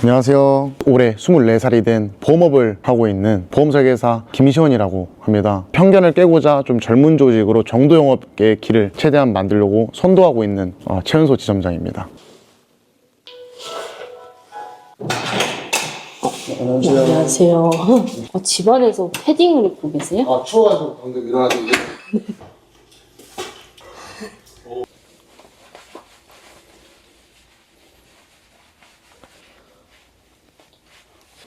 안녕하세요. 올해 24살이 된 보험업을 하고 있는 보험설계사 김시원이라고 합니다. 편견을 깨고자 좀 젊은 조직으로 정도 영업의 길을 최대한 만들려고 선도하고 있는 최은소 지점장입니다. 안녕하세요. 집안에서 패딩을 입고 계세요? 추워서 방금 일어났는데.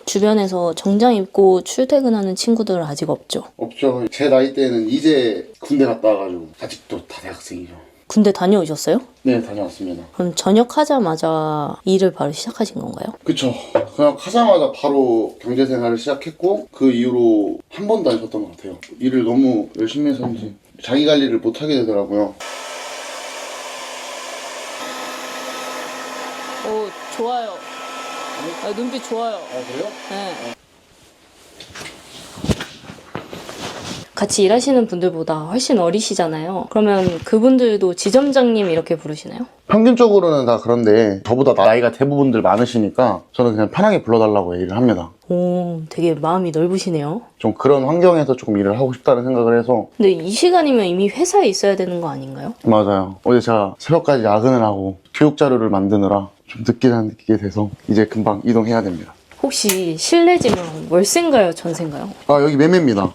주변에서 정장 입고 출퇴근하는 친구들은 아직 없죠? 없죠. 제 나이 때는 이제 군대 갔다 와가지고 아직도 다 대학생이죠. 군대 다녀오셨어요? 네, 다녀왔습니다. 그럼 전역하자마자 일을 바로 시작하신 건가요? 그쵸. 그냥 하자마자 바로 경제생활을 시작했고 그 이후로 한 번도 안 쉬었던 것 같아요. 일을 너무 열심히 해서인지 자기 관리를 못하게 되더라고요. 좋아요. 눈빛 좋아요. 그래요? 네. 같이 일하시는 분들보다 훨씬 어리시잖아요. 그러면 그분들도 지점장님 이렇게 부르시나요? 평균적으로는 다 그런데 저보다 나이가 대부분들 많으시니까 저는 그냥 편하게 불러달라고 얘기를 합니다. 오, 되게 마음이 넓으시네요. 좀 그런 환경에서 조금 일을 하고 싶다는 생각을 해서. 근데 이 시간이면 이미 회사에 있어야 되는 거 아닌가요? 맞아요. 어제 제가 새벽까지 야근을 하고 교육 자료를 만드느라 좀 늦게 느끼게 돼서 이제 금방 이동해야 됩니다. 혹시 실례지만 월세인가요? 전세인가요? 여기 매매입니다.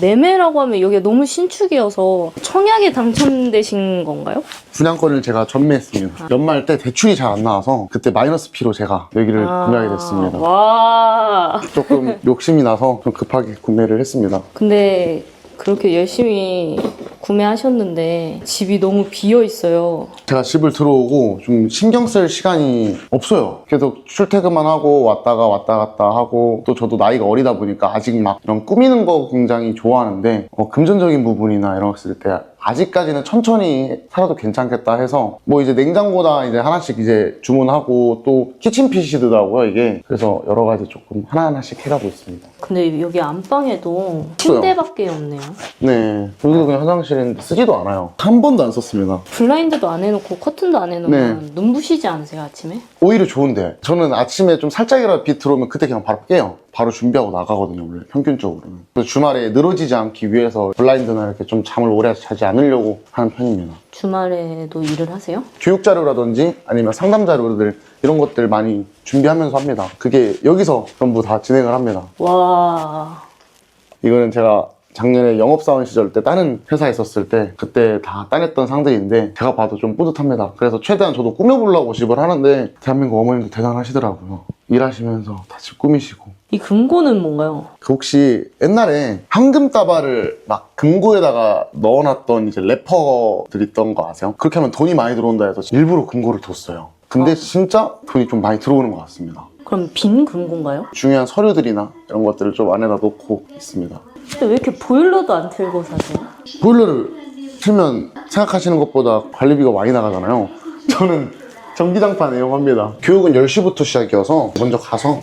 매매라고 하면 여기가 너무 신축이어서 청약에 당첨되신 건가요? 분양권을 제가 전매했습니다. 연말 때 대출이 잘 안 나와서 그때 마이너스 P로 제가 여기를 구매하게 됐습니다. 와. 조금 욕심이 나서 좀 급하게 구매를 했습니다. 근데 그렇게 열심히 구매하셨는데 집이 너무 비어 있어요. 제가 집을 들어오고 좀 신경 쓸 시간이 없어요. 계속 출퇴근만 하고 왔다 갔다 하고, 또 저도 나이가 어리다 보니까 아직 막 이런 꾸미는 거 굉장히 좋아하는데 금전적인 부분이나 이런 거 쓸 때 아직까지는 천천히 살아도 괜찮겠다 해서 뭐 이제 냉장고나 이제 하나씩 이제 주문하고, 또 키친핏이더라고요 이게. 그래서 여러 가지 조금 하나하나씩 해가고 있습니다. 근데 여기 안방에도 침대밖에 없네요. 네, 여기도 그냥 화장실인데 쓰지도 않아요. 한 번도 안 썼습니다. 블라인드도 안 해놓고 커튼도 안 해놓으면 눈부시지 않으세요 아침에? 오히려 좋은데, 저는 아침에 좀 살짝이라도 빛 들어오면 그때 그냥 바로 깨요. 바로 준비하고 나가거든요 원래 평균적으로는. 그래서 주말에 늘어지지 않기 위해서 블라인드나 이렇게 좀 잠을 오래 자지 않으려고 하는 편입니다. 주말에도 일을 하세요? 교육 자료라든지 아니면 상담 자료들 이런 것들 많이 준비하면서 합니다. 그게 여기서 전부 다 진행을 합니다. 와. 이거는 제가 작년에 영업사원 시절 때 다른 회사에 있었을 때 그때 다 따냈던 상들인데 제가 봐도 좀 뿌듯합니다. 그래서 최대한 저도 꾸며보려고 집을 하는데 대한민국 어머님도 대단하시더라고요. 일하시면서 다 집 꾸미시고. 이 금고는 뭔가요? 혹시 옛날에 황금 따발을 막 금고에다가 넣어놨던 이제 래퍼들 있던 거 아세요? 그렇게 하면 돈이 많이 들어온다 해서 일부러 금고를 뒀어요. 근데 진짜 돈이 좀 많이 들어오는 것 같습니다. 그럼 빈 금고인가요? 중요한 서류들이나 이런 것들을 좀 안에다 놓고 있습니다. 근데 왜 이렇게 보일러도 안 틀고 사세요? 보일러를 틀면 생각하시는 것보다 관리비가 많이 나가잖아요. 저는 전기장판 애용합니다. 교육은 10시부터 시작이어서 먼저 가서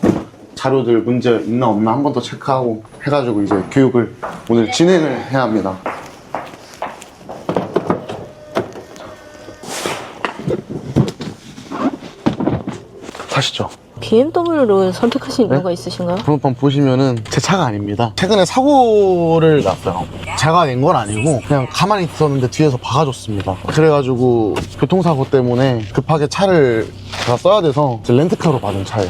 자료들 문제 있나 없나 한 번 더 체크하고 해가지고 이제 교육을 오늘 진행을 해야 합니다. 가시죠. BMW로 선택하신 이유가 있으신가요? 번호판 보시면은 제 차가 아닙니다. 최근에 사고를 났어요. 제가 낸 건 아니고 그냥 가만히 있었는데 뒤에서 박아줬습니다. 그래가지고 교통사고 때문에 급하게 차를 제가 써야 돼서 렌트카로 받은 차예요.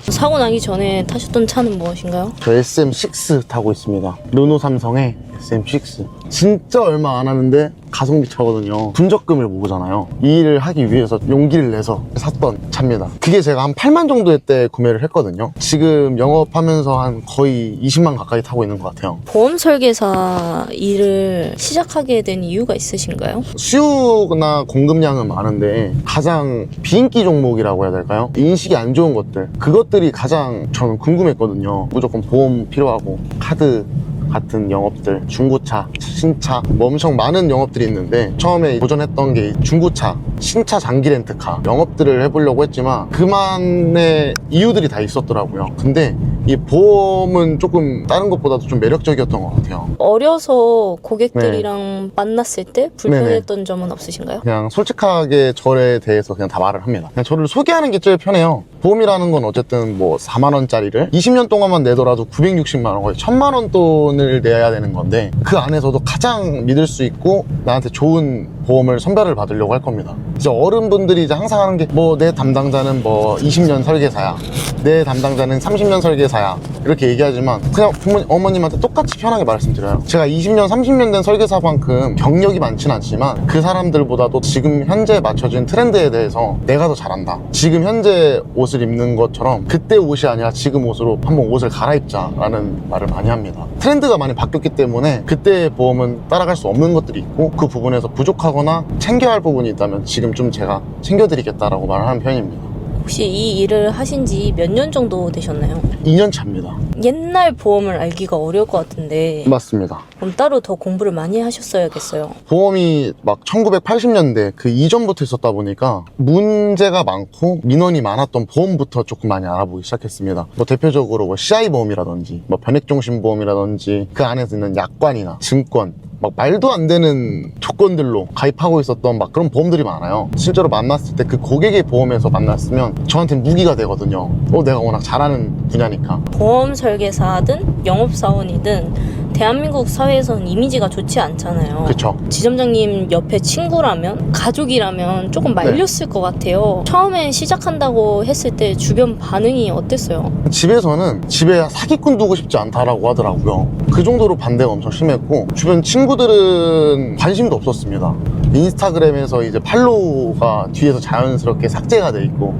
사고 나기 전에 타셨던 차는 무엇인가요? 저 SM6 타고 있습니다. 르노 삼성의 SM6. 진짜 얼마 안 하는데 가성비 차거든요. 분적금을 모으잖아요. 이 일을 하기 위해서 용기를 내서 샀던 차입니다. 그게 제가 한 8만 정도에 때 구매를 했거든요. 지금 영업하면서 한 거의 20만 가까이 타고 있는 것 같아요. 보험 설계사 일을 시작하게 된 이유가 있으신가요? 수요나 공급량은 많은데 가장 비인기 종목이라고 해야 될까요? 인식이 안 좋은 것들, 그것들이 가장 저는 궁금했거든요. 무조건 보험 필요하고 카드 같은 영업들, 중고차, 신차, 뭐 엄청 많은 영업들이 있는데 처음에 도전했던 게 중고차, 신차 장기 렌트카 영업들을 해보려고 했지만 그만의 이유들이 다 있었더라고요. 근데 이 보험은 조금 다른 것보다도 좀 매력적이었던 것 같아요. 어려서 고객들이랑 만났을 때 불편했던 점은 없으신가요? 그냥 솔직하게 저에 대해서 그냥 다 말을 합니다. 그냥 저를 소개하는 게 제일 편해요. 보험이라는 건 어쨌든 뭐 4만 원짜리를 20년 동안만 내더라도 960만 원, 거의 1000만 원 돈을 내야 되는 건데 그 안에서도 가장 믿을 수 있고 나한테 좋은 보험을 선별을 받으려고 할 겁니다. 이제 어른분들이 이제 항상 하는 게 뭐 내 담당자는 뭐 20년 설계사야, 내 담당자는 30년 설계사야 이렇게 얘기하지만 그냥 부모님, 어머님한테 똑같이 편하게 말씀드려요. 제가 20년, 30년 된 설계사만큼 경력이 많진 않지만 그 사람들보다도 지금 현재 맞춰진 트렌드에 대해서 내가 더 잘한다. 지금 현재 옷을 입는 것처럼 그때 옷이 아니라 지금 옷으로 한번 옷을 갈아입자라는 말을 많이 합니다. 트렌드가 많이 바뀌었기 때문에 그때 보험은 따라갈 수 없는 것들이 있고 그 부분에서 부족하거나 챙겨야 할 부분이 있다면 지금 좀 제가 챙겨드리겠다라고 말을 하는 편입니다. 혹시 이 일을 하신 지 몇 년 정도 되셨나요? 2년 차입니다. 옛날 보험을 알기가 어려울 것 같은데 맞습니다. 그럼 따로 더 공부를 많이 하셨어야겠어요. 보험이 막 1980년대 그 이전부터 있었다 보니까 문제가 많고 민원이 많았던 보험부터 조금 많이 알아보기 시작했습니다. 뭐 대표적으로 뭐 CI 보험이라든지 뭐 변액종신보험이라든지 그 안에서 있는 약관이나 증권 막 말도 안 되는 조건들로 가입하고 있었던 막 그런 보험들이 많아요. 실제로 만났을 때 그 고객의 보험에서 만났으면 저한테는 무기가 되거든요. 내가 워낙 잘하는 분야니까. 보험 설계사든 영업사원이든 대한민국 사회에서는 이미지가 좋지 않잖아요. 그쵸. 지점장님 옆에 친구라면 가족이라면 조금 말렸을 것 같아요. 처음에 시작한다고 했을 때 주변 반응이 어땠어요? 집에서는 집에 사기꾼 두고 싶지 않다라고 하더라고요. 그 정도로 반대가 엄청 심했고 주변 친구들은 관심도 없었습니다. 인스타그램에서 이제 팔로우가 뒤에서 자연스럽게 삭제가 돼 있고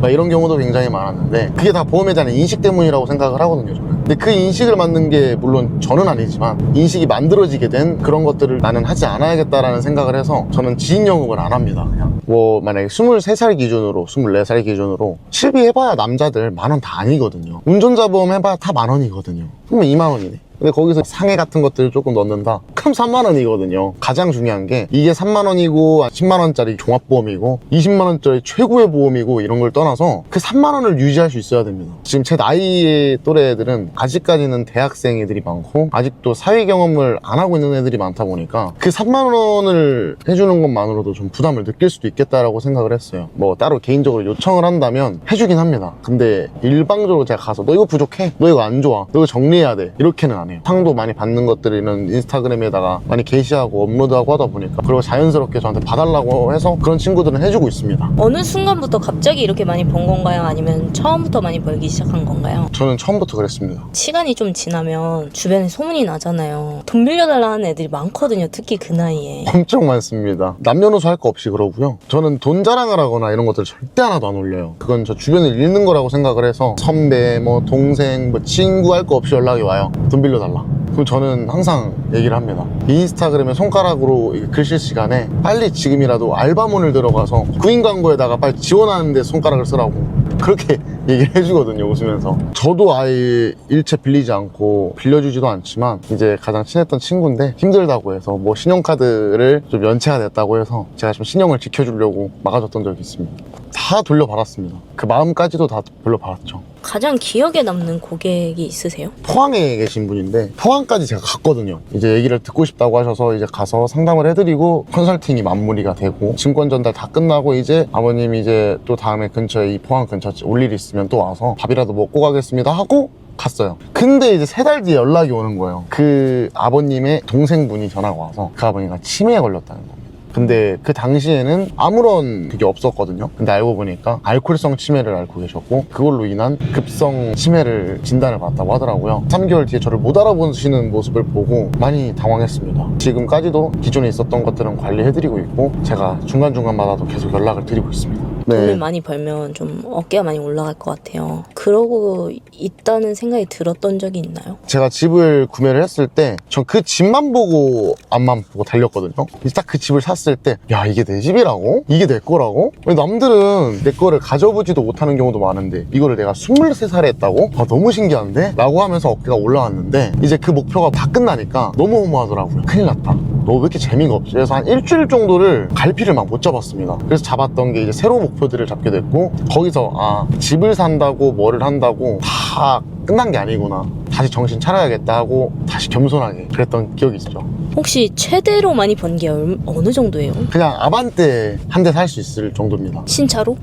막 이런 경우도 굉장히 많았는데 그게 다 보험에 대한 인식 때문이라고 생각을 하거든요, 저는. 근데 그 인식을 만든 게 물론 저는 아니지만 인식이 만들어지게 된 그런 것들을 나는 하지 않아야겠다라는 생각을 해서 저는 지인 영업을 안 합니다. 그냥 뭐 만약에 23살 기준으로 24살 기준으로 실비해봐야 남자들 10,000원 다 아니거든요. 운전자 보험 해봐야 다 10,000원이거든요. 그러면 20,000원이네. 근데 거기서 상해 같은 것들을 조금 넣는다? 그럼 30,000원이거든요. 가장 중요한 게 이게 30,000원이고 10만원짜리 종합보험이고 20만원짜리 최고의 보험이고 이런 걸 떠나서 그 30,000원을 유지할 수 있어야 됩니다. 지금 제 나이의 또래 애들은 아직까지는 대학생 애들이 많고 아직도 사회 경험을 안 하고 있는 애들이 많다 보니까 그 30,000원을 해주는 것만으로도 좀 부담을 느낄 수도 있겠다라고 생각을 했어요. 뭐 따로 개인적으로 요청을 한다면 해주긴 합니다. 근데 일방적으로 제가 가서 너 이거 부족해? 너 이거 안 좋아? 너 이거 정리해야 돼? 이렇게는 안 해요. 상도 많이 받는 것들은 인스타그램에다가 많이 게시하고 업로드하고 하다 보니까 그리고 자연스럽게 저한테 봐달라고 해서 그런 친구들은 해주고 있습니다. 어느 순간부터 갑자기 이렇게 많이 번 건가요? 아니면 처음부터 많이 벌기 시작한 건가요? 저는 처음부터 그랬습니다. 시간이 좀 지나면 주변에 소문이 나잖아요. 돈 빌려달라 하는 애들이 많거든요. 특히 그 나이에. 엄청 많습니다. 남녀노소 할 거 없이 그러고요. 저는 돈 자랑을 하거나 이런 것들 절대 하나도 안 올려요. 그건 저 주변을 잃는 거라고 생각을 해서 선배, 뭐 동생, 뭐 친구 할 거 없이 연락이 와요. 돈 빌려달라. 그럼 저는 항상 얘기를 합니다. 인스타그램에 손가락으로 글씨 시간에 빨리 지금이라도 알바몬을 들어가서 구인 광고에다가 빨리 지원하는데 손가락을 쓰라고 그렇게 얘기를 해주거든요, 웃으면서. 저도 아예 일체 빌리지 않고 빌려주지도 않지만 이제 가장 친했던 친구인데 힘들다고 해서 뭐 신용카드를 좀 연체가 됐다고 해서 제가 좀 신용을 지켜주려고 막아줬던 적이 있습니다. 다 돌려받았습니다. 그 마음까지도 다 돌려받았죠. 가장 기억에 남는 고객이 있으세요? 포항에 계신 분인데 포항까지 제가 갔거든요. 이제 얘기를 듣고 싶다고 하셔서 이제 가서 상담을 해드리고 컨설팅이 마무리가 되고 증권 전달 다 끝나고 이제 아버님이 이제 또 다음에 근처에 이 포항 근처 올 일 있으면 또 와서 밥이라도 먹고 가겠습니다 하고 갔어요. 근데 이제 3달 뒤에 연락이 오는 거예요. 그 아버님의 동생분이 전화가 와서 그 아버님가 치매에 걸렸다는 겁니다. 근데 그 당시에는 아무런 그게 없었거든요. 근데 알고 보니까 알코올성 치매를 앓고 계셨고 그걸로 인한 급성 치매를 진단을 받았다고 하더라고요. 3개월 뒤에 저를 못 알아보시는 모습을 보고 많이 당황했습니다. 지금까지도 기존에 있었던 것들은 관리해드리고 있고 제가 중간중간마다도 계속 연락을 드리고 있습니다. 돈을 많이 벌면 좀 어깨가 많이 올라갈 것 같아요. 그러고 있다는 생각이 들었던 적이 있나요? 제가 집을 구매를 했을 때 전 그 집만 보고 앞만 보고 달렸거든요. 딱 그 집을 샀을 때 야, 이게 내 집이라고? 이게 내 거라고? 남들은 내 거를 가져보지도 못하는 경우도 많은데 이거를 내가 23살에 했다고? 아, 너무 신기한데? 라고 하면서 어깨가 올라왔는데 이제 그 목표가 다 끝나니까 너무 허무하더라고요. 큰일 났다. 너 왜 이렇게 재미가 없지? 그래서 한 일주일 정도를 갈피를 막 못 잡았습니다. 그래서 잡았던 게 이제 새로운 목표들을 잡게 됐고 거기서 아, 집을 산다고 뭐를 한다고 다 끝난 게 아니구나. 다시 정신 차려야겠다 하고 다시 겸손하게 그랬던 기억이 있죠. 혹시 최대로 많이 번 게 어느 정도예요? 그냥 아반떼 한 대 살 수 있을 정도입니다. 신차로?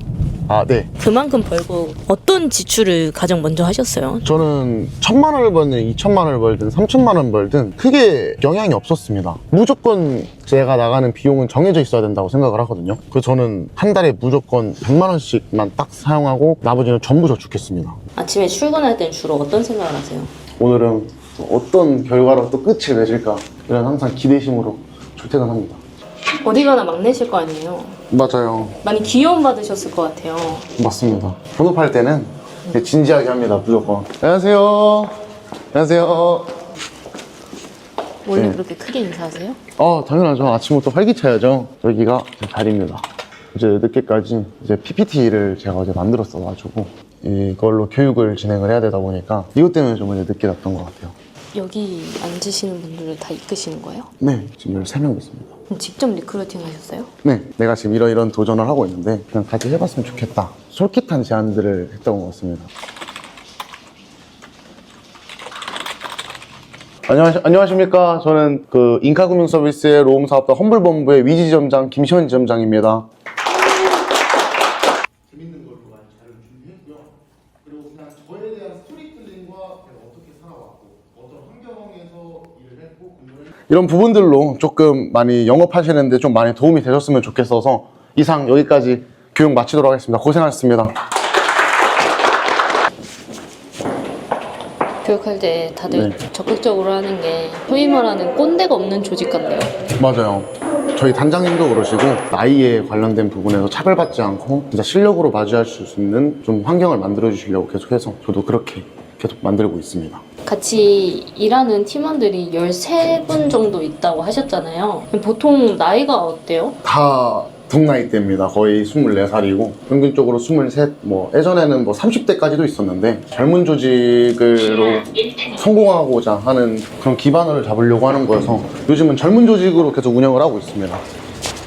아, 네. 그만큼 벌고 어떤 지출을 가장 먼저 하셨어요? 저는 1,000만 원을 벌든 2,000만 원을 벌든 3,000만 원 벌든 크게 영향이 없었습니다. 무조건 제가 나가는 비용은 정해져 있어야 된다고 생각을 하거든요. 그래서 저는 한 달에 무조건 100만 원씩만 딱 사용하고 나머지는 전부 저축했습니다. 아침에 출근할 땐 주로 어떤 생각을 하세요? 오늘은 어떤 결과로 또 끝을 맺을까 이런 항상 기대심으로 출퇴근합니다. 어디 가나 막내실 거 아니에요? 맞아요. 많이 귀여움 받으셨을 것 같아요. 맞습니다. 본업할 때는 진지하게 합니다. 무조건. 안녕하세요. 안녕하세요. 원래 네. 그렇게 크게 인사하세요? 당연하죠. 아침부터 활기차야죠. 여기가 제 자리입니다. 이제 늦게까지 이제 PPT를 제가 어제 만들었어가지고 이걸로 교육을 진행을 해야 되다 보니까 이것 때문에 좀 이제 늦게 났던 것 같아요. 여기 앉으시는 분들을 다 이끄시는 거예요? 네, 지금 13명 됐습니다. 그럼 직접 리크루팅 하셨어요? 네, 내가 지금 이런 도전을 하고 있는데 그냥 같이 해봤으면 좋겠다. 솔깃한 제안들을 했던 것 같습니다. 안녕하십니까. 저는 그 인카금융서비스의 로움사업단 험블본부의 위지점장 김시원 지점장입니다. 재밌는 걸로 많이 자료를 준비했고요. 그리고 그냥 저에 대한 스토리텔링과 제가 어떻게 살아왔고 어떤 환경에서 일을 했고 이런 부분들로 조금 많이 영업하시는데 좀 많이 도움이 되셨으면 좋겠어서 이상 여기까지 교육 마치도록 하겠습니다. 고생하셨습니다. 교육할 때 다들 네. 적극적으로 하는 게 소위 말하는 꼰대가 없는 조직 같네요. 맞아요. 저희 단장님도 그러시고 나이에 관련된 부분에서 차별받지 않고 진짜 실력으로 마주할 수 있는 좀 환경을 만들어 주시려고 계속해서 저도 그렇게 계속 만들고 있습니다. 같이 일하는 팀원들이 13분 정도 있다고 하셨잖아요. 보통 나이가 어때요? 다 동나이대입니다. 거의 24살이고 평균적으로 23, 예전에는 30대까지도 있었는데 젊은 조직으로 성공하고자 하는 그런 기반을 잡으려고 하는 거여서 요즘은 젊은 조직으로 계속 운영을 하고 있습니다.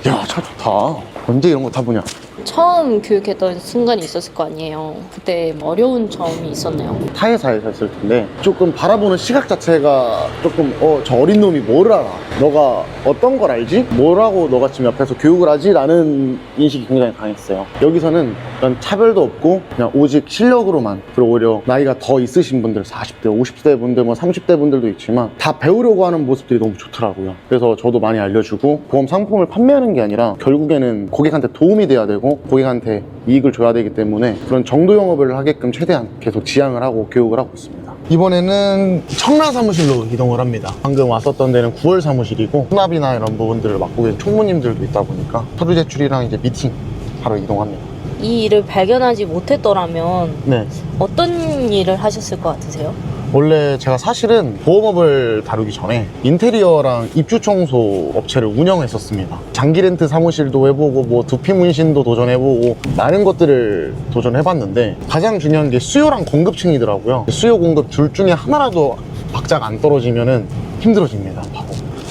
야, 차 좋다. 언제 이런 거 타보냐? 처음 교육했던 순간이 있었을 거 아니에요. 그때 뭐 어려운 점이 있었나요? 타회사에서 했을 텐데 조금 바라보는 시각 자체가 조금 저 어린 놈이 뭘 알아? 너가 어떤 걸 알지? 뭐라고 너가 지금 옆에서 교육을 하지? 라는 인식이 굉장히 강했어요. 여기서는 그런 차별도 없고 그냥 오직 실력으로만, 그리고 오히려 나이가 더 있으신 분들 40대, 50대 분들, 30대 분들도 있지만 다 배우려고 하는 모습들이 너무 좋더라고요. 그래서 저도 많이 알려주고 보험 상품을 판매하는 게 아니라 결국에는 고객한테 도움이 돼야 되고 고객한테 이익을 줘야 되기 때문에 그런 정도 영업을 하게끔 최대한 계속 지향을 하고 교육을 하고 있습니다. 이번에는 청라 사무실로 이동을 합니다. 방금 왔었던 데는 9월 사무실이고 수납이나 이런 부분들을 맡고 계신 총무님들도 있다 보니까 서류 제출이랑 이제 미팅 바로 이동합니다. 이 일을 발견하지 못했더라면 네. 어떤 일을 하셨을 것 같으세요? 원래 제가 사실은 보험업을 다루기 전에 인테리어랑 입주 청소 업체를 운영했었습니다. 장기 렌트 사무실도 해보고 두피 문신도 도전해보고 많은 것들을 도전해봤는데 가장 중요한 게 수요랑 공급층이더라고요. 수요 공급 둘 중에 하나라도 박자가 안 떨어지면은 힘들어집니다. 바로.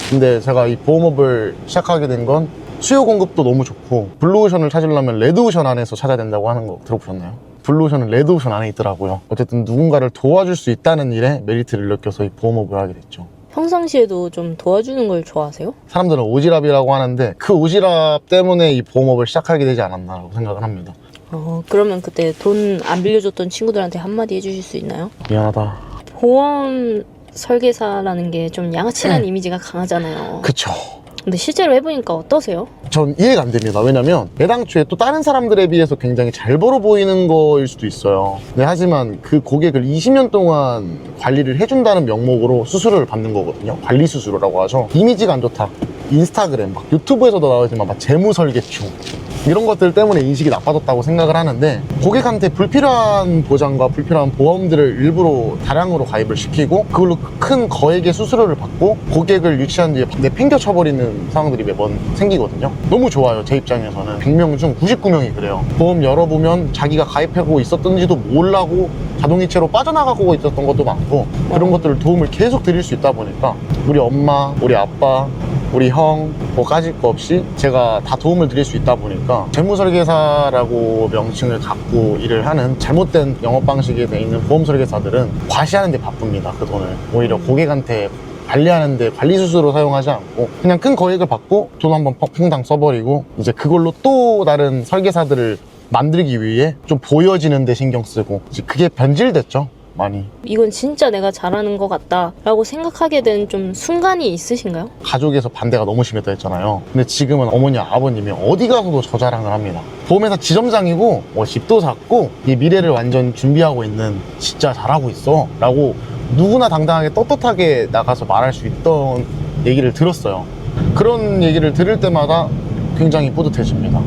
근데 제가 이 보험업을 시작하게 된 건 수요 공급도 너무 좋고 블루오션을 찾으려면 레드오션 안에서 찾아야 된다고 하는 거 들어보셨나요? 블루오션은 레드오션 안에 있더라고요. 어쨌든 누군가를 도와줄 수 있다는 일에 메리트를 느껴서 이 보험업을 하게 됐죠. 평상시에도 좀 도와주는 걸 좋아하세요? 사람들은 오지랖이라고 하는데 그 오지랖 때문에 이 보험업을 시작하게 되지 않았나라고 생각을 합니다. 그러면 그때 돈 안 빌려줬던 친구들한테 한마디 해주실 수 있나요? 미안하다. 보험 설계사라는 게 좀 양아치라는 이미지가 강하잖아요. 그쵸. 근데 실제로 해보니까 어떠세요? 전 이해가 안 됩니다. 왜냐면 애당초에 또 다른 사람들에 비해서 굉장히 잘 벌어 보이는 거일 수도 있어요. 네, 하지만 그 고객을 20년 동안 관리를 해준다는 명목으로 수수료를 받는 거거든요. 관리 수수료라고 하죠. 이미지가 안 좋다. 인스타그램, 막 유튜브에서도 나오지만 막 재무설계충 이런 것들 때문에 인식이 나빠졌다고 생각을 하는데 고객한테 불필요한 보장과 불필요한 보험들을 일부러 다량으로 가입을 시키고 그걸로 큰 거액의 수수료를 받고 고객을 유치한 뒤에 내팽겨 쳐버리는 상황들이 매번 생기거든요. 너무 좋아요. 제 입장에서는 100명 중 99명이 그래요. 보험 열어보면 자기가 가입하고 있었던지도 모르고 자동이체로 빠져나가고 있었던 것도 많고 그런 것들을 도움을 계속 드릴 수 있다 보니까 우리 엄마, 우리 아빠, 우리 형, 뭐 까짓 거 없이 제가 다 도움을 드릴 수 있다 보니까 재무설계사라고 명칭을 갖고 일을 하는 잘못된 영업 방식에 돼 있는 보험설계사들은 과시하는 데 바쁩니다. 그 돈을 오히려 고객한테 관리하는데 관리 수수료 사용하지 않고 그냥 큰 거액을 받고 돈 한번 퐁당 써버리고 이제 그걸로 또 다른 설계사들을 만들기 위해 좀 보여지는 데 신경 쓰고 이제 그게 변질됐죠, 많이. 이건 진짜 내가 잘하는 것 같다 라고 생각하게 된 좀 순간이 있으신가요? 가족에서 반대가 너무 심했다 했잖아요. 근데 지금은 어머니 아버님이 어디 가서도 저 자랑을 합니다. 보험회사 지점장이고 뭐 집도 샀고 이 미래를 완전 준비하고 있는, 진짜 잘하고 있어 라고 누구나 당당하게 떳떳하게 나가서 말할 수 있던 얘기를 들었어요. 그런 얘기를 들을 때마다 굉장히 뿌듯해집니다.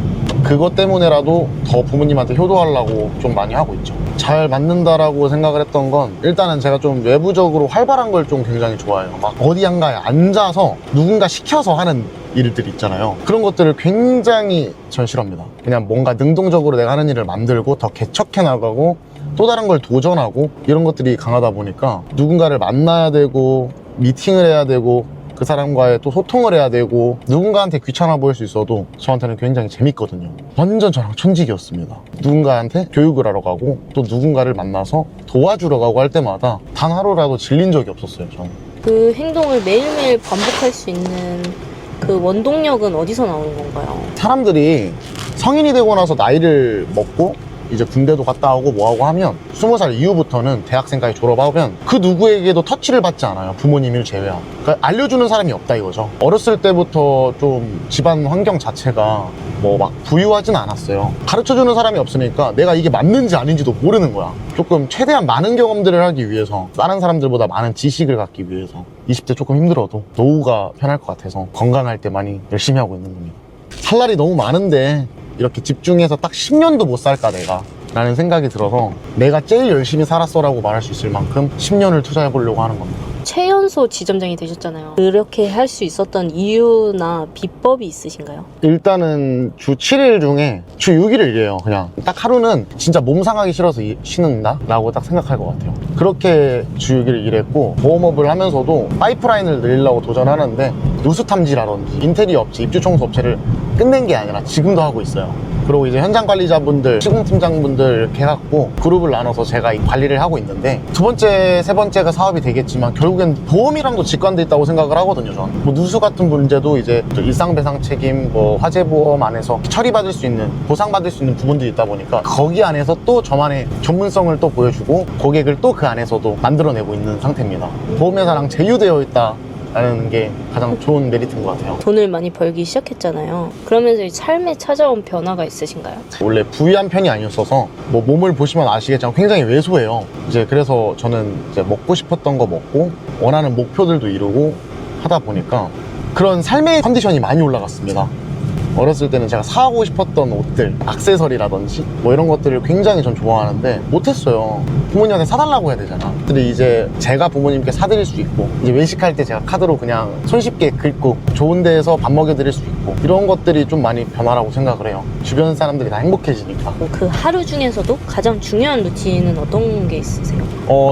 그것 때문에라도 더 부모님한테 효도하려고 좀 많이 하고 있죠. 잘 맞는다라고 생각을 했던 건, 일단은 제가 좀 외부적으로 활발한 걸 좀 굉장히 좋아해요. 막 어디 한가에 앉아서 누군가 시켜서 하는 일들 있잖아요. 그런 것들을 굉장히 전 싫어합니다. 그냥 뭔가 능동적으로 내가 하는 일을 만들고 더 개척해 나가고 또 다른 걸 도전하고 이런 것들이 강하다 보니까 누군가를 만나야 되고 미팅을 해야 되고 그 사람과의 또 소통을 해야 되고 누군가한테 귀찮아 보일 수 있어도 저한테는 굉장히 재밌거든요. 완전 저랑 천직이었습니다. 누군가한테 교육을 하러 가고 또 누군가를 만나서 도와주러 가고 할 때마다 단 하루라도 질린 적이 없었어요, 저는. 그 행동을 매일매일 반복할 수 있는 그 원동력은 어디서 나오는 건가요? 사람들이 성인이 되고 나서 나이를 먹고 이제 군대도 갔다 오고 뭐하고 하면 20살 이후부터는 대학생까지 졸업하면 그 누구에게도 터치를 받지 않아요. 부모님을 제외하고. 그러니까 알려주는 사람이 없다 이거죠. 어렸을 때부터 좀 집안 환경 자체가 뭐 막 부유하진 않았어요. 가르쳐주는 사람이 없으니까 내가 이게 맞는지 아닌지도 모르는 거야. 조금 최대한 많은 경험들을 하기 위해서, 다른 사람들보다 많은 지식을 갖기 위해서 20대 조금 힘들어도 노후가 편할 것 같아서 건강할 때 많이 열심히 하고 있는 겁니다. 할 날이 너무 많은데 이렇게 집중해서 딱 10년도 못 살까 내가 라는 생각이 들어서 내가 제일 열심히 살았어 라고 말할 수 있을 만큼 10년을 투자해 보려고 하는 겁니다. 최연소 지점장이 되셨잖아요. 그렇게 할 수 있었던 이유나 비법이 있으신가요? 일단은 주 7일 중에 주 6일을 일해요. 그냥 딱 하루는 진짜 몸 상하기 싫어서 쉬는다 라고 딱 생각할 것 같아요. 그렇게 주 6일 일했고, 보험업을 하면서도 파이프라인을 늘리려고 도전하는데 누수탐지라든지 인테리어 업체, 입주 청소 업체를 끝낸 게 아니라 지금도 하고 있어요. 그리고 이제 현장 관리자분들, 시공팀장분들 이렇게 해갖고 그룹을 나눠서 제가 이 관리를 하고 있는데, 두 번째, 세 번째가 사업이 되겠지만 결국엔 보험이랑도 직관돼 있다고 생각을 하거든요, 저는. 뭐 누수 같은 문제도 이제 일상배상 책임, 뭐 화재보험 안에서 처리받을 수 있는, 보상받을 수 있는 부분들이 있다 보니까 거기 안에서 또 저만의 전문성을 또 보여주고 고객을 또 그 안에서도 만들어내고 있는 상태입니다. 보험회사랑 제휴되어 있다 라는 게 가장 좋은 메리트인 것 같아요. 돈을 많이 벌기 시작했잖아요. 그러면서 삶에 찾아온 변화가 있으신가요? 원래 부유한 편이 아니었어서 뭐 몸을 보시면 아시겠지만 굉장히 왜소해요. 이제 그래서 저는 이제 먹고 싶었던 거 먹고 원하는 목표들도 이루고 하다 보니까 그런 삶의 컨디션이 많이 올라갔습니다. 어렸을 때는 제가 사고 싶었던 옷들, 액세서리라든지 뭐 이런 것들을 굉장히 전 좋아하는데 못했어요. 부모님한테 사달라고 해야 되잖아. 근데 이제 제가 부모님께 사드릴 수 있고, 이제 외식할 때 제가 카드로 그냥 손쉽게 긁고 좋은 데에서 밥 먹여드릴 수 있고, 이런 것들이 좀 많이 변화라고 생각을 해요. 주변 사람들이 다 행복해지니까. 그 하루 중에서도 가장 중요한 루틴은 어떤 게 있으세요?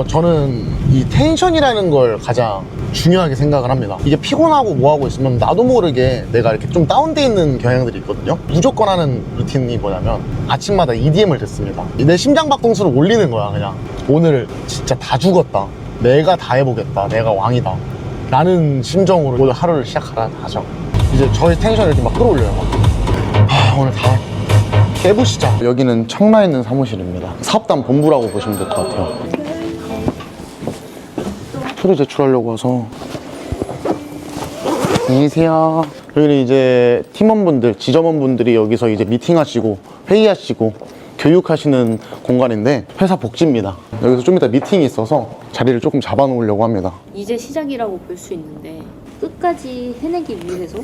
저는 이 텐션이라는 걸 가장 중요하게 생각을 합니다. 이게 피곤하고 뭐하고 있으면 나도 모르게 내가 이렇게 좀 다운돼 있는 경향들이 있거든요. 무조건 하는 루틴이 뭐냐면 아침마다 EDM을 듣습니다. 내 심장박동수를 올리는 거야. 그냥 오늘 진짜 다 죽었다, 내가 다 해보겠다, 내가 왕이다 라는 심정으로 오늘 하루를 시작하라 하죠. 이제 저의 텐션을 이렇게 막 끌어올려요. 오늘 다 깨부시자. 여기는 청라에 있는 사무실입니다. 사업단 본부라고 보시면 될 것 같아요. 서류 제출하려고 와서. 안녕히 계세요. 여기는 이제 팀원분들, 지점원분들이 여기서 이제 미팅하시고 회의하시고 교육하시는 공간인데, 회사 복지입니다. 여기서 좀 이따 미팅이 있어서 자리를 조금 잡아놓으려고 합니다. 이제 시작이라고 볼 수 있는데 끝까지 해내기 위해서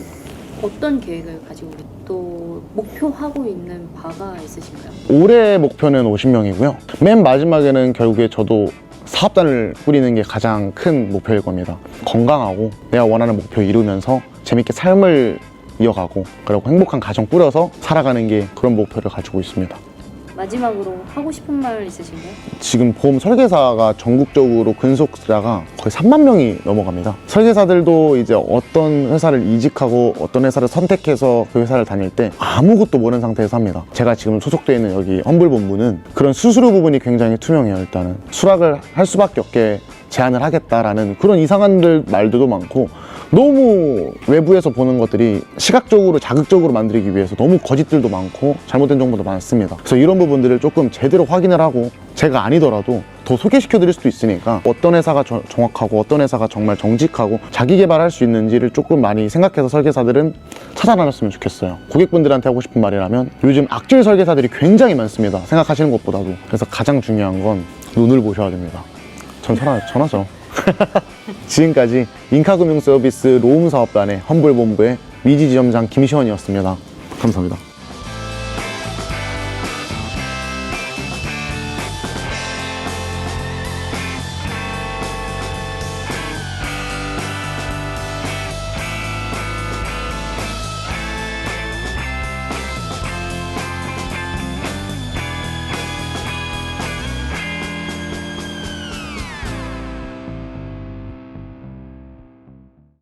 어떤 계획을 가지고 또 목표하고 있는 바가 있으신가요? 올해 목표는 50명이고요. 맨 마지막에는 결국에 저도 사업단을 꾸리는 게 가장 큰 목표일 겁니다. 건강하고 내가 원하는 목표 이루면서 재밌게 삶을 이어가고, 그리고 행복한 가정 꾸려서 살아가는 게 그런 목표를 가지고 있습니다. 마지막으로 하고 싶은 말 있으신가요? 지금 보험 설계사가 전국적으로 근속자가 거의 3만 명이 넘어갑니다. 설계사들도 이제 어떤 회사를 이직하고 어떤 회사를 선택해서 그 회사를 다닐 때 아무것도 모르는 상태에서 합니다. 제가 지금 소속되어 있는 여기 험블본부는 그런 수수료 부분이 굉장히 투명해요. 일단은 수락을 할 수밖에 없게 제안을 하겠다라는 그런 이상한 말들도 많고, 너무 외부에서 보는 것들이 시각적으로 자극적으로 만들기 위해서 너무 거짓들도 많고 잘못된 정보도 많습니다. 그래서 이런 부분들을 조금 제대로 확인을 하고, 제가 아니더라도 더 소개시켜 드릴 수도 있으니까 어떤 회사가 정확하고 어떤 회사가 정말 정직하고 자기 개발할 수 있는지를 조금 많이 생각해서 설계사들은 찾아다녔으면 좋겠어요. 고객분들한테 하고 싶은 말이라면, 요즘 악질 설계사들이 굉장히 많습니다. 생각하시는 것보다도. 그래서 가장 중요한 건 눈을 보셔야 됩니다. 전 전화죠. 지금까지 인카금융서비스 로움사업단의 험블본부의 미지지점장 김시원이었습니다. 감사합니다.